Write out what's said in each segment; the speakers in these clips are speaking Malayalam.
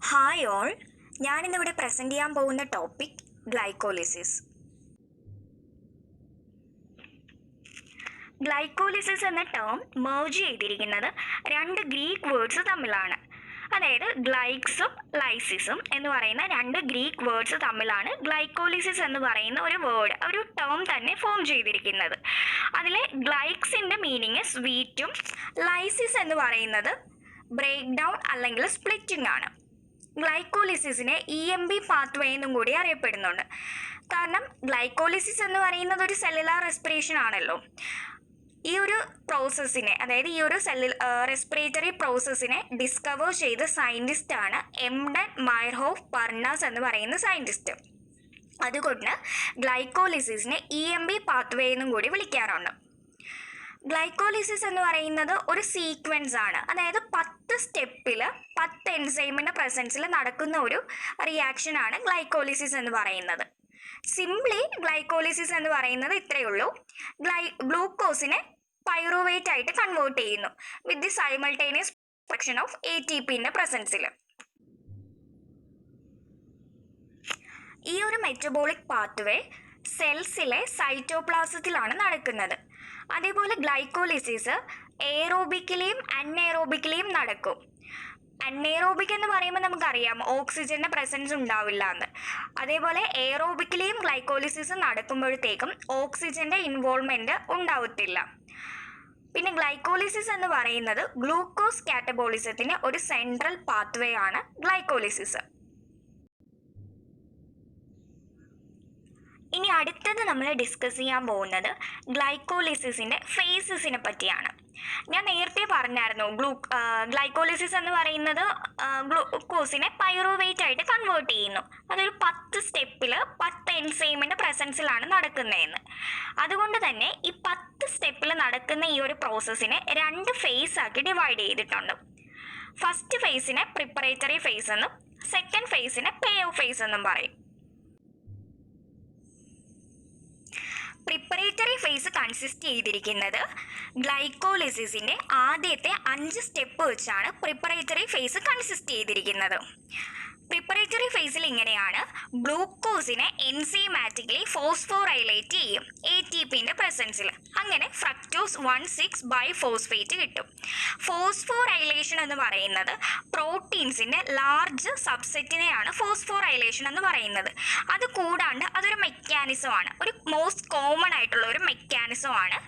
ഹായ് ഓൾ, ഞാനിന്നിവിടെ പ്രസൻറ്റ് ചെയ്യാൻ പോകുന്ന ടോപ്പിക് ഗ്ലൈക്കോളിസിസ്. ഗ്ലൈക്കോളിസിസ് എന്ന ടേം മേർജ് ചെയ്തിരിക്കുന്നത് രണ്ട് ഗ്രീക്ക് വേർഡ്സ് തമ്മിലാണ്. അതായത് ഗ്ലൈക്സും ലൈസിസും എന്ന് പറയുന്ന രണ്ട് ഗ്രീക്ക് വേർഡ്സ് തമ്മിലാണ് ഗ്ലൈക്കോളിസിസ് എന്ന് പറയുന്ന ഒരു ടേം തന്നെ ഫോം ചെയ്തിരിക്കുന്നത്. അതിലെ ഗ്ലൈക്സിൻ്റെ മീനിങ് സ്വീറ്റും ലൈസിസ് എന്ന് പറയുന്നത് ബ്രേക്ക് ഡൗൺ അല്ലെങ്കിൽ സ്പ്ലിറ്റിംഗ് ആണ്. ഗ്ലൈക്കോളിസിസിനെ EMB പാത്വേ എന്നും കൂടി അറിയപ്പെടുന്നുണ്ട്. കാരണം ഗ്ലൈക്കോളിസിസ് എന്ന് പറയുന്നത് ഒരു സെല്ലുലാർ റെസ്പിറേഷൻ ആണല്ലോ. ഈ ഒരു പ്രോസസ്സിനെ, അതായത് ഈ ഒരു റെസ്പിറേറ്ററി പ്രോസസ്സിനെ ഡിസ്കവർ ചെയ്ത സയൻറ്റിസ്റ്റാണ് എംഡൻ മയർഹോഫ് പർണാസ് എന്ന് പറയുന്ന സയൻറ്റിസ്റ്റ്. അതുകൊണ്ട് ഗ്ലൈക്കോളിസിസിനെ EMB പാത്വേ എന്നും കൂടി വിളിക്കാറുണ്ട്. ഗ്ലൈക്കോളിസിസ് എന്ന് പറയുന്നത് ഒരു സീക്വൻസ് ആണ്. അതായത് 10 സ്റ്റെപ്പിൽ 10 എൻസൈമിൻ്റെ പ്രസൻസിൽ നടക്കുന്ന ഒരു റിയാക്ഷൻ ആണ് ഗ്ലൈക്കോളിസിസ് എന്ന് പറയുന്നത്. സിംപ്ലി ഗ്ലൈക്കോളിസിസ് എന്ന് പറയുന്നത് ഇത്രയേ ഉള്ളൂ. ഗ്ലൂക്കോസിനെ പൈറുവേറ്റ് ആയിട്ട് കൺവേർട്ട് ചെയ്യുന്നു with the simultaneous production of ATPൻ്റെ പ്രസൻസിൽ. ഈ ഒരു മെറ്റബോളിക് പാത്വേ സെൽസിലെ സൈറ്റോപ്ലാസത്തിലാണ് നടക്കുന്നത്. അതേപോലെ ഗ്ലൈക്കോളിസിസ് എയറോബിക്കലിയും അൺഎയറോബിക്കലിയും നടക്കും. അൺഎയറോബിക് എന്ന് പറയുമ്പോൾ നമുക്കറിയാം ഓക്സിജന്റെ പ്രസൻസ് ഉണ്ടാവില്ല എന്ന്. അതേപോലെ എയറോബിക്കലിയും ഗ്ലൈക്കോളിസിസ് നടക്കുമ്പോഴത്തേക്കും ഓക്സിജന്റെ ഇൻവോൾവ്മെന്റ് ഉണ്ടാവത്തില്ല. പിന്നെ ഗ്ലൈക്കോളിസിസ് എന്ന് പറയുന്നത് ഗ്ലൂക്കോസ് കാറ്റബോളിസത്തിന് ഒരു സെൻട്രൽ പാത്വേ ആണ് ഗ്ലൈക്കോളിസിസ്. ഇനി അടുത്തത് നമ്മൾ ഡിസ്കസ് ചെയ്യാൻ പോകുന്നത് ഗ്ലൈക്കോളിസിസിൻ്റെ ഫേസസിനെ പറ്റിയാണ്. ഞാൻ നേരത്തെ പറഞ്ഞായിരുന്നു ഗ്ലൈക്കോളിസിസ് എന്ന് പറയുന്നത് ഗ്ലൂക്കോസിനെ പൈറുവേറ്റ് ആയിട്ട് കൺവേർട്ട് ചെയ്യുന്നു. അതൊരു 10 സ്റ്റെപ്പിൽ 10 എൻസൈമിൻ്റെ പ്രസൻസിലാണ് നടക്കുന്നതെന്ന്. അതുകൊണ്ട് തന്നെ ഈ 10 സ്റ്റെപ്പിൽ നടക്കുന്ന ഈ ഒരു പ്രോസസ്സിനെ 2 ഫേസ് ആക്കി ഡിവൈഡ് ചെയ്തിട്ടുണ്ട്. ഫസ്റ്റ് ഫേസിനെ പ്രിപ്പറേറ്ററി ഫേസ് എന്നും സെക്കൻഡ് ഫേസിനെ പേ ഓഫ് ഫേസ് എന്നും പറയും. പ്രിപ്പറേറ്ററി ഫേസ് കൺസിസ്റ്റ് ചെയ്തിരിക്കുന്നത് ഗ്ലൈക്കോളിസിസിൻ്റെ ആദ്യത്തെ 5 സ്റ്റെപ്പ് വെച്ചാണ് പ്രിപ്പറേറ്ററി ഫേസ് കൺസിസ്റ്റ് ചെയ്തിരിക്കുന്നത്. പ്രിപ്പറേറ്ററി ഫേസിൽ ഇങ്ങനെയാണ്: ഗ്ലൂക്കോസിനെ എൻസൈമാറ്റിക്കലി ഫോസ്ഫോറൈലേറ്റ് ചെയ്യും ATPൻ്റെ പ്രസൻസിൽ. അങ്ങനെ ഫ്രക്ടോസ് 1,6 ബൈഫോസ്ഫേറ്റ് കിട്ടും. ഫോസ്ഫോറൈലേഷൻ എന്ന് പറയുന്നത് പ്രോട്ടീൻസിൻ്റെ ലാർജ് സബ്സെറ്റിനെയാണ് ഫോസ്ഫോറൈലേഷൻ എന്ന് പറയുന്നത്. അത് കൂടാണ്ട് അതൊരു മെക്കാനിസമാണ്, ഒരു മോസ്റ്റ് കോമൺ ആയിട്ടുള്ള ഒരു മെക്കാനിസമാണ്.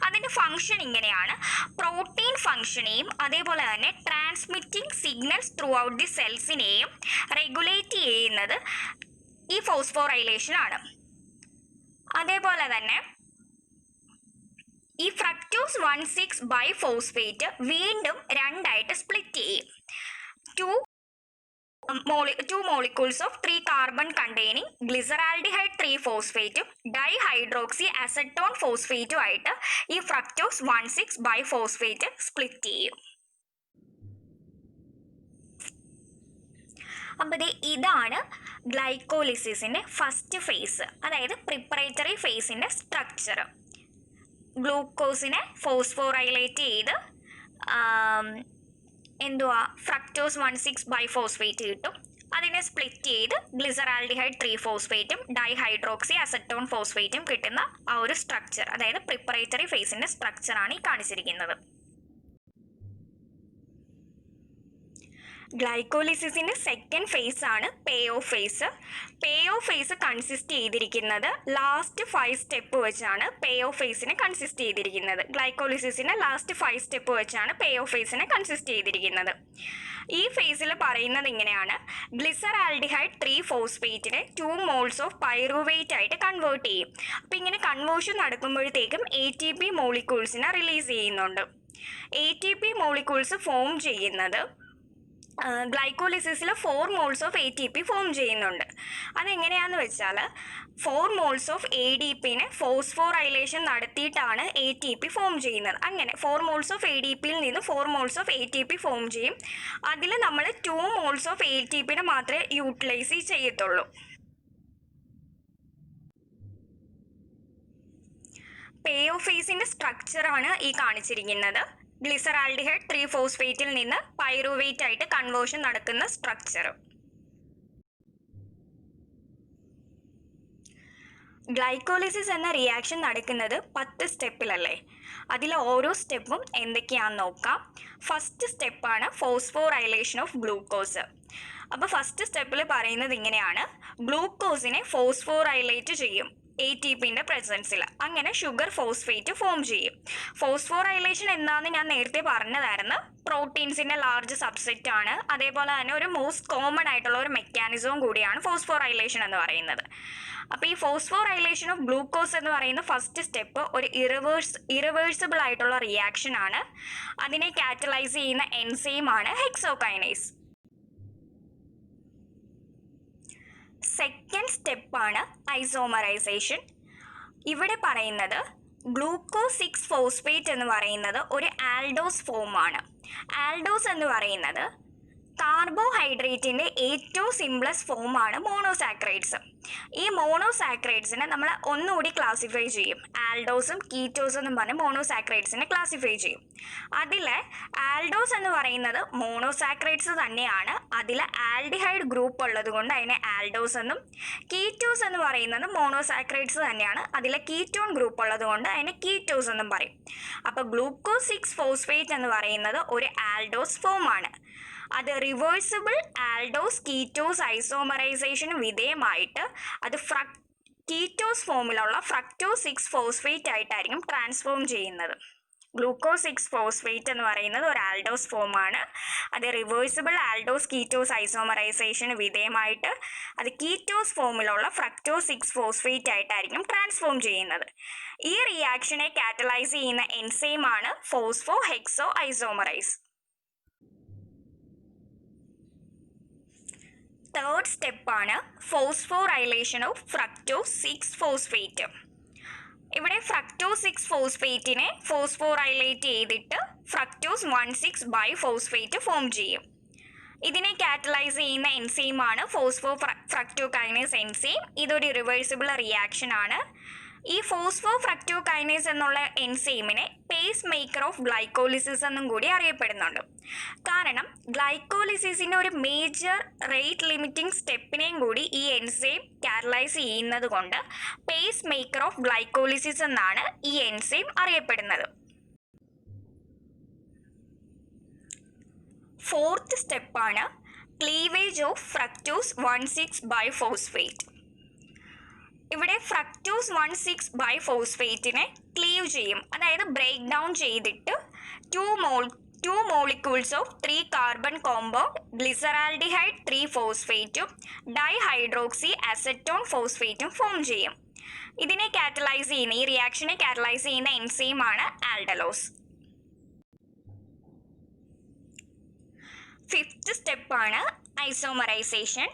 അതിൻ്റെ ഫങ്ഷൻ ഇങ്ങനെയാണ്: പ്രോട്ടീൻ ഫങ്ഷനെയും അതേപോലെ തന്നെ transmitting signals through out the സെൽസിനെയും റെഗുലേറ്റ് ചെയ്യുന്നത് ഈ ഫോസ്ഫോറൈലേഷൻ ആണ്. അതേപോലെ തന്നെ ഈ ഫ്രക്ടോസ് 1,6 ബൈഫോസ്ഫേറ്റ് വീണ്ടും രണ്ടായിട്ട് സ്പ്ലിറ്റ് ചെയ്യും. 2 molecules of 3 carbon containing glyceraldehyde 3-phosphate dihydroxy acetone ഫോസ്ഫേറ്റും ആയിട്ട് ഈ ഫ്രക്ടോസ് 1,6 ബൈഫോസ്ഫേറ്റ് സ്പ്ലിറ്റ് ചെയ്യും. അപ്പോൾ ഇതാണ് ഗ്ലൈക്കോളിസിസിൻ്റെ ഫസ്റ്റ് ഫേസ്, അതായത് പ്രിപ്പറേറ്ററി ഫേസിൻ്റെ സ്ട്രക്ചർ. ഗ്ലൂക്കോസിനെ ഫോസ്ഫോറൈലേറ്റ് ചെയ്ത് ഫ്രക്ടോസ് 1,6 ബൈഫോസ്ഫേറ്റ് കിട്ടും. അതിനെ സ്പ്ലിറ്റ് ചെയ്ത് ഗ്ലിസറാൽഡിഹൈഡ് 3-ഫോസ്ഫേറ്റും ഡൈഹൈഡ്രോക്സി അസറ്റോൺ ഫോസ്ഫേറ്റും കിട്ടുന്ന ആ ഒരു സ്ട്രക്ചർ, അതായത് പ്രിപ്പറേറ്ററി ഫേസിൻ്റെ സ്ട്രക്ചറാണ് ഈ കാണിച്ചിരിക്കുന്നത്. ഗ്ലൈക്കോളിസിസിൻ്റെ സെക്കൻഡ് ഫേസ് ആണ് pay off phase. Pay off phase consist ചെയ്തിരിക്കുന്നത് ലാസ്റ്റ് 5 സ്റ്റെപ്പ് വെച്ചാണ് പേ ഓഫ് ഫേസിനെ കൺസിസ്റ്റ് ചെയ്തിരിക്കുന്നത്. ഗ്ലൈക്കോളിസിസിൻ്റെ ലാസ്റ്റ് 5 സ്റ്റെപ്പ് വെച്ചാണ് പേ ഓഫ് ഫേസിനെ കൺസിസ്റ്റ് ചെയ്തിരിക്കുന്നത്. ഈ ഫേസിൽ പറയുന്നത് ഇങ്ങനെയാണ്: ഗ്ലിസറാൽഡിഹൈഡ് 3-ഫോസ്ഫേറ്റിനെ 2 moles ഓഫ് പൈറുവേറ്റ് ആയിട്ട് കൺവേർട്ട് ചെയ്യും. അപ്പോൾ ഇങ്ങനെ കൺവേർഷൻ നടക്കുമ്പോഴത്തേക്കും ATP മോളിക്യൂൾസിനെ റിലീസ് ചെയ്യുന്നുണ്ട്. ATP മോളിക്യൂൾസ് ഫോം ചെയ്യുന്നത് ഗ്ലൈക്കോളിസിസിൽ 4 moles ഓഫ് ATP ഫോം ചെയ്യുന്നുണ്ട്. അതെങ്ങനെയാണെന്ന് വെച്ചാൽ 4 moles ഓഫ് ADPനെ ഫോസ്ഫോറൈലേഷൻ നടത്തിയിട്ടാണ് ATP ഫോം ചെയ്യുന്നത്. അങ്ങനെ 4 moles ഓഫ് ADPയിൽ നിന്ന് 4 moles ഓഫ് ATP ഫോം ചെയ്യും. അതിൽ നമ്മൾ 2 moles ഓഫ് ATPനെ മാത്രമേ യൂട്ടിലൈസ് ചെയ്യത്തുള്ളൂ. പേ ഓഫ് ഫേസിൻ്റെ സ്ട്രക്ചറാണ് ഈ കാണിച്ചിരിക്കുന്നത്. ഗ്ലിസറാൽഡിഹൈഡ് 3-ഫോസ്ഫേറ്റിൽ നിന്ന് പൈറുവേറ്റ് ആയിട്ട് കൺവേർഷൻ നടക്കുന്ന സ്ട്രക്ചർ. ഗ്ലൈക്കോളിസിസ് എന്ന റിയാക്ഷൻ നടക്കുന്നത് 10 സ്റ്റെപ്പിലല്ലേ? അതിൽ ഓരോ സ്റ്റെപ്പും എന്തൊക്കെയാണെന്ന് നോക്കാം. ഫസ്റ്റ് സ്റ്റെപ്പാണ് ഫോസ്ഫോറൈലേഷൻ ഓഫ് ഗ്ലൂക്കോസ്. അപ്പോൾ ഫസ്റ്റ് സ്റ്റെപ്പിൽ പറയുന്നത് ഇങ്ങനെയാണ്: ഗ്ലൂക്കോസിനെ ഫോസ്ഫോറൈലേറ്റ് ചെയ്യും ATPന്റെ പ്രസൻസിൽ. അങ്ങനെ ഷുഗർ ഫോസ്ഫേറ്റ് ഫോം ചെയ്യും. ഫോസ്ഫോറൈലേഷൻ എന്താണെന്ന് ഞാൻ നേരത്തെ പറഞ്ഞതായിരുന്നു. പ്രോട്ടീൻസിൻ്റെ ലാർജ് സബ്സെറ്റ് ആണ്. അതേപോലെ തന്നെ ഒരു മോസ്റ്റ് കോമൺ ആയിട്ടുള്ള ഒരു മെക്കാനിസവും കൂടിയാണ് ഫോസ്ഫോറൈലേഷൻ എന്ന് പറയുന്നത്. അപ്പോൾ ഈ ഫോസ്ഫോറൈലേഷൻ ഓഫ് ഗ്ലൂക്കോസ് എന്ന് പറയുന്ന ഫസ്റ്റ് സ്റ്റെപ്പ് ഒരു ഇറിവേഴ്സിബിൾ ആയിട്ടുള്ള റിയാക്ഷൻ ആണ്. അതിനെ കാറ്റലൈസ് ചെയ്യുന്ന എൻസൈമാണ് ഹെക്സോകൈനേസ്. സെക്കൻഡ് സ്റ്റെപ്പാണ് ഐസോമറൈസേഷൻ. ഇവിടെ പറയുന്നത് ഗ്ലൂക്കോസ് 6-ഫോസ്ഫേറ്റ് എന്ന് പറയുന്നത് ഒരു ആൽഡോസ് ഫോമാണ്. ആൽഡോസ് എന്ന് പറയുന്നത് കാർബോഹൈഡ്രേറ്റിൻ്റെ ഏറ്റവും സിംപ്ലസ്റ്റ് ഫോമാണ് മോണോസാക്രൈഡ്സ്. ഈ മോണോസാക്രൈഡ്സിനെ നമ്മൾ ഒന്നുകൂടി ക്ലാസിഫൈ ചെയ്യും. ആൽഡോസും കീറ്റോസും എന്നും പറഞ്ഞ് മോണോസാക്രൈഡ്സിനെ ക്ലാസിഫൈ ചെയ്യും. അതിൽ ആൽഡോസ് എന്ന് പറയുന്നത് മോണോസാക്രൈഡ്സ് തന്നെയാണ്. അതിൽ ആൽഡിഹൈഡ് ഗ്രൂപ്പ് ഉള്ളത് കൊണ്ട് അതിനെ ആൽഡോസ് എന്നും, കീറ്റോസ് എന്ന് പറയുന്നത് മോണോസാക്രൈഡ്സ് തന്നെയാണ്. അതിൽ കീറ്റോൺ ഗ്രൂപ്പ് ഉള്ളത് കൊണ്ട് അതിനെ കീറ്റോസ് എന്നും പറയും. അപ്പോൾ ഗ്ലൂക്കോസ് 6-ഫോസ്ഫേറ്റ് എന്ന് പറയുന്നത് ഒരു ആൽഡോസ് ഫോമാണ്. അത് റിവേഴ്സിബിൾ ആൽഡോസ് കീറ്റോസ് ഐസോമറൈസേഷന് വിധേയമായിട്ട് അത് കീറ്റോസ് ഫോമിലുള്ള ഫ്രക്ടോസ് 6-ഫോസ്ഫേറ്റ് ആയിട്ടായിരിക്കും ട്രാൻസ്ഫോം ചെയ്യുന്നത്. ഗ്ലൂക്കോസ് 6-ഫോസ്ഫേറ്റ് എന്ന് പറയുന്നത് ഒരു ആൽഡോസ് ഫോമാണ്. അത് റിവേഴ്സിബിൾ ആൽഡോസ് കീറ്റോസ് ഐസോമറൈസേഷന് വിധേയമായിട്ട് അത് കീറ്റോസ് ഫോമിലുള്ള ഫ്രക്ടോസ് 6-ഫോസ്ഫേറ്റ് ആയിട്ടായിരിക്കും ട്രാൻസ്ഫോം ചെയ്യുന്നത്. ഈ റിയാക്ഷനെ കാറ്റലൈസ് ചെയ്യുന്ന എൻസൈമാണ് ഫോസ്ഫോ ഹെക്സോ ഐസോമറൈസ്. തേർഡ് സ്റ്റെപ്പാണ് ഫോസ്ഫോറൈലേഷൻ ഓഫ് ഫ്രക്ടോസ് 6-ഫോസ്ഫേറ്റ്. ഇവിടെ ഫ്രക്ടോസ് 6-ഫോസ്ഫേറ്റിനെ ഫോസ്ഫോറൈലേറ്റ് ചെയ്തിട്ട് ഫ്രക്ടോസ് 1,6-ബൈഫോസ്ഫേറ്റ് ഫോം ചെയ്യും. ഇതിനെ കാറ്റലൈസ് ചെയ്യുന്ന എൻസൈമാണ് ഫ്രക്ടോകൈനേസ് എൻസൈം. ഇതൊരു ഇറിവേഴ്സിബിൾ റിയാക്ഷൻ ആണ്. ഈ ഫ്രക്ടോകൈനേസ് എന്നുള്ള എൻസൈമിനെ പേസ് മേക്കർ ഓഫ് ഗ്ലൈക്കോളിസിസ് എന്നും കൂടി അറിയപ്പെടുന്നുണ്ട്. കാരണം ഗ്ലൈക്കോളിസിസിൻ്റെ ഒരു മേജർ റേറ്റ് ലിമിറ്റിംഗ് സ്റ്റെപ്പിനെയും കൂടി ഈ എൻസൈം കാറ്റലൈസ് ചെയ്യുന്നത് കൊണ്ട് പേസ് മേക്കർ ഓഫ് ഗ്ലൈക്കോളിസിസ് എന്നാണ് ഈ എൻസൈം അറിയപ്പെടുന്നത്. ഫോർത്ത് സ്റ്റെപ്പാണ് ക്ലീവേജ് ഓഫ് ഫ്രക്ടോസ് 1,6-ബൈഫോസ്ഫേറ്റ്. ഇവിടെ ഫ്രക്ടോസ് 1,6-ബൈഫോസ്ഫേറ്റിനെ ക്ലീവ് ചെയ്യും. അതായത് ബ്രേക്ക് ഡൗൺ ചെയ്തിട്ട് 2 molecules of 3 carbon compound glyceraldehyde 3-ഫോസ്ഫേറ്റും ഡൈഹൈഡ്രോക്സി അസറ്റോൺ ഫോസ്ഫേറ്റും ഫോം ചെയ്യും. ഇതിനെ കാറ്റലൈസ് ചെയ്യുന്ന ഈ റിയാക്ഷനെ കാറ്റലൈസ് ചെയ്യുന്ന എൻസൈമാണ് ആൽഡലോസ്. ഫിഫ്ത്ത് സ്റ്റെപ്പാണ് ഐസോമറൈസേഷൻ.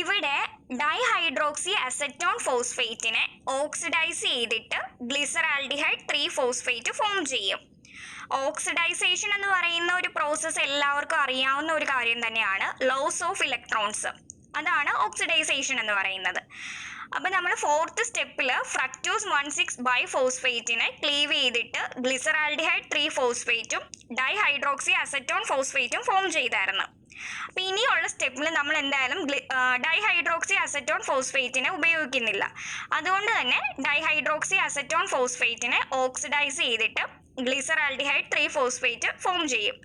ഇവിടെ ഡൈഹൈഡ്രോക്സി അസറ്റോൺ ഫോസ്ഫേറ്റിനെ ഓക്സിഡൈസ് ചെയ്തിട്ട് ഗ്ലിസറാൽഡിഹൈഡ് 3-ഫോസ്ഫേറ്റ് ഫോം ചെയ്യും. ഓക്സിഡൈസേഷൻ എന്ന് പറയുന്ന ഒരു പ്രോസസ്സ് എല്ലാവർക്കും അറിയാവുന്ന ഒരു കാര്യം തന്നെയാണ്. ലോസ് ഓഫ് ഇലക്ട്രോൺസ്, അതാണ് ഓക്സിഡൈസേഷൻ എന്ന് പറയുന്നത്. അപ്പോൾ നമ്മൾ ഫോർത്ത് സ്റ്റെപ്പിൽ ഫ്രക്ടോസ് 1,6-ബൈഫോസ്ഫേറ്റിനെ ക്ലീവ് ചെയ്തിട്ട് ഗ്ലിസറാൽഡിഹൈഡ് 3-ഫോസ്ഫേറ്റും ഡൈഹൈഡ്രോക്സി അസറ്റോൺ ഫോസ്ഫേറ്റും ഫോം ചെയ്തായിരുന്നു. അപ്പോൾ ഇനിയുള്ള സ്റ്റെപ്പിൽ നമ്മൾ എന്തായാലും ഡൈഹൈഡ്രോക്സി അസറ്റോൺ ഫോസ്ഫേറ്റിനെ ഉപയോഗിക്കുന്നില്ല. അതുകൊണ്ട് തന്നെ ഡൈഹൈഡ്രോക്സി അസറ്റോൺ ഫോസ്ഫേറ്റിനെ ഓക്സിഡൈസ് ചെയ്തിട്ട് ഗ്ലിസറാൽഡിഹൈഡ് 3-ഫോസ്ഫേറ്റ് ഫോം ചെയ്യും.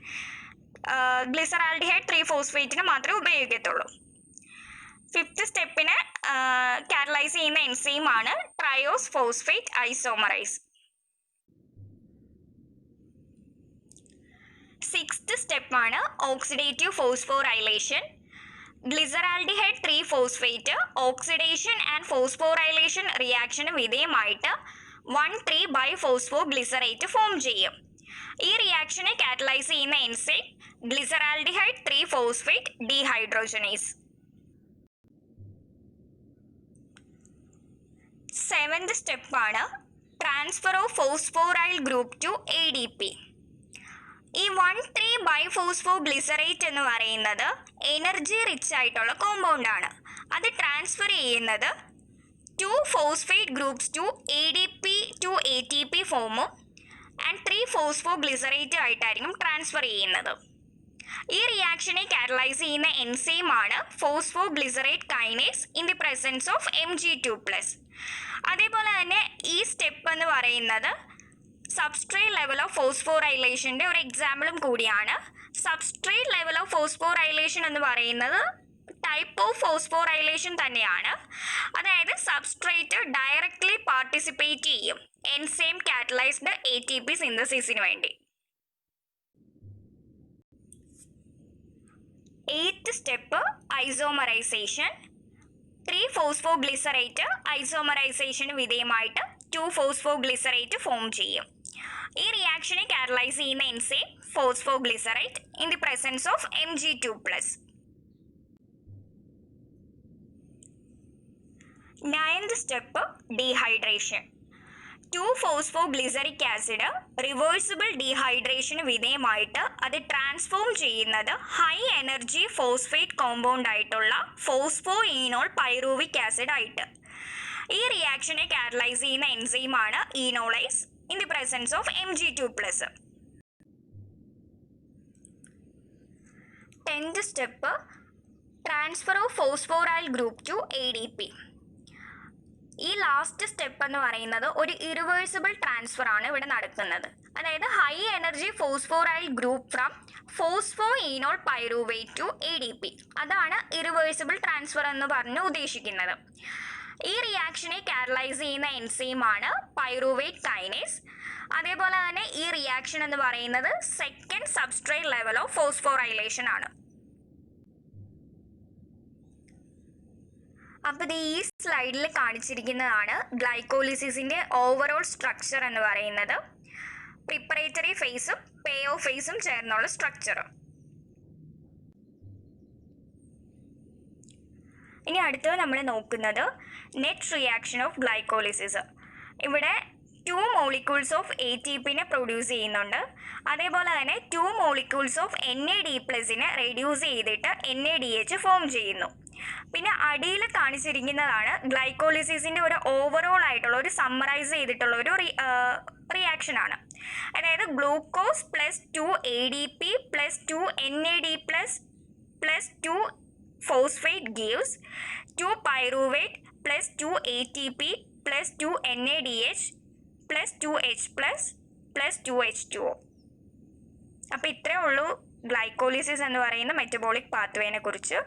ഗ്ലിസറാൽഡിഹൈഡ് 3-ഫോസ്ഫേറ്റിന് മാത്രമേ ഉപയോഗിക്കത്തുള്ളൂ. ഫിഫ്ത്ത് സ്റ്റെപ്പിന് കാറ്റലൈസ് ചെയ്യുന്ന എൻസൈമാണ് ട്രയോസ് ഫോസ്ഫേറ്റ് ഐസോമറൈസ്. സിക്സ്ത് സ്റ്റെപ്പാണ് oxidative phosphorylation. Glyceraldehyde three phosphate oxidation and phosphorylation റിയാക്ഷന് വിധേയമായിട്ട് 1,3-ബൈഫോസ്ഫോഗ്ലിസറേറ്റ് ഫോം ചെയ്യും. ഈ റിയാക്ഷനെ കാറ്റലൈസ് ചെയ്യുന്ന enzyme glyceraldehyde three phosphate dehydrogenase. Seventh സ്റ്റെപ്പാണ് transfer of phosphoryl group to ADP. ഈ 1,3-ബൈഫോസ്ഫോഗ്ലിസറേറ്റ് എന്ന് പറയുന്നത് എനർജി റിച്ച് ആയിട്ടുള്ള കോമ്പൗണ്ട് ആണ്. അത് ട്രാൻസ്ഫർ ചെയ്യുന്നത് 2 phosphate groups to ADP to ATP ഫോമും ആൻഡ് 3-ഫോസ്ഫോഗ്ലിസറേറ്റ് ആയിട്ടായിരിക്കും ട്രാൻസ്ഫർ ചെയ്യുന്നത്. ഈ റിയാക്ഷനെ കാറ്റലൈസ് ചെയ്യുന്ന എൻസൈമാണ് phosphoglycerate kinase in the presence of Mg2+. അതേപോലെ തന്നെ ഈ സ്റ്റെപ്പ് എന്ന് പറയുന്നത് സബ്സ്ട്രേറ്റ് ലെവൽ ഓഫ് ഫോസ്ഫോറൈലേഷൻ്റെ ഒരു എക്സാമ്പിളും കൂടിയാണ്. സബ്സ്ട്രേറ്റ് ലെവൽ ഓഫ് ഫോസ്ഫോറൈലേഷൻ എന്ന് പറയുന്നത് ടൈപ്പ് ഓഫ് ഫോസ്ഫോറൈലേഷൻ തന്നെയാണ്. അതായത് സബ്സ്ട്രേറ്റ് ഡയറക്റ്റ്ലി പാർട്ടിസിപ്പേറ്റ് ചെയ്യും എൻസൈം കാറ്റലൈസ്ഡ് ATP സിന്തസിസിന് വേണ്ടി. 8th step isomerisation. 3-ഫോസ്ഫോഗ്ലിസറേറ്റ് ഐസോമറൈസേഷന് വിധേയമായിട്ട് 2-ഫോസ്ഫോഗ്ലിസറേറ്റ് ഫോം ചെയ്യും. ഈ റിയാക്ഷനെ കാറ്റലൈസ് ചെയ്യുന്ന enzyme phosphoglycerate in the presence of Mg2+. 9th step dehydration. Two phosphoglyceric acid reversible ഡീഹൈഡ്രേഷന് വിധേയമായിട്ട് അത് ട്രാൻസ്ഫോം ചെയ്യുന്നത് ഹൈ എനർജി ഫോസ്ഫേറ്റ് കോമ്പൗണ്ട് ആയിട്ടുള്ള ഫോസ്ഫോഈനോൾ പൈറൂവിക് ആസിഡ് ആയിട്ട്. ഈ റിയാക്ഷനെ കാറ്റലൈസ് ചെയ്യുന്ന എൻസൈമാണ് enolase in the presence of Mg2+. 10th step transfer of phosphoryl group to ADP. ഈ ലാസ്റ്റ് സ്റ്റെപ്പ് എന്ന് പറയുന്നത് ഒരു ഇറിവേഴ്സിബിൾ ട്രാൻസ്ഫർ ആണ് ഇവിടെ നടക്കുന്നത്. അതായത് high energy phosphoryl group from phosphoenol pyruvate to ADP. അതാണ് ഇറിവേഴ്സിബിൾ ട്രാൻസ്ഫർ എന്ന് പറഞ്ഞ് ഉദ്ദേശിക്കുന്നത്. ഈ റിയാക്ഷനെ കാറ്റലൈസ് ചെയ്യുന്ന എൻസൈമാണ് പൈറൂവേറ്റ് കൈനേസ്. അതേപോലെ തന്നെ ഈ റിയാക്ഷൻ എന്ന് പറയുന്നത് സെക്കൻഡ് സബ്സ്ട്രേറ്റ് ലെവൽ ഓഫ് ഫോസ്ഫോറൈലേഷൻ ആണ്. അപ്പോൾ ഈ സ്ലൈഡിൽ കാണിച്ചിരിക്കുന്നതാണ് ഗ്ലൈക്കോളിസിസിൻ്റെ ഓവറോൾ സ്ട്രക്ചർ എന്ന് പറയുന്നത്. പ്രിപ്പറേറ്ററി ഫേസും പേ ഓഫ് ഫേസും ചേർന്നുള്ള സ്ട്രക്ചർ. ഇനി അടുത്തത് നമ്മൾ നോക്കുന്നത് നെറ്റ് റിയാക്ഷൻ ഓഫ് ഗ്ലൈക്കോളിസിസ്. ഇവിടെ 2 മോളിക്യൂൾസ് ഓഫ് ATPനെ പ്രൊഡ്യൂസ് ചെയ്യുന്നുണ്ട്. അതേപോലെ തന്നെ 2 മോളിക്യൂൾസ് ഓഫ് NAD+നെ റെഡ്യൂസ് ചെയ്തിട്ട് NADH ഫോം ചെയ്യുന്നു. പിന്നെ അടിയിൽ കാണിച്ചിരിക്കുന്നതാണ് ഗ്ലൈക്കോളിസിസിൻ്റെ ഒരു ഓവറോൾ ആയിട്ടുള്ള ഒരു സമ്മറൈസ് ചെയ്തിട്ടുള്ള ഒരു റിയാക്ഷൻ ആണ്. അതായത് glucose plus 2 ADP plus 2 NAD plus 2 phosphate gives 2 pyruvate plus 2 ATP plus 2 NADH plus 2H plus 2H2O. അപ്പോൾ ഇത്രയേ ഉള്ളൂ ഗ്ലൈക്കോളിസിസ് എന്ന് പറയുന്ന മെറ്റബോളിക് പാത്വേനെ കുറിച്ച്.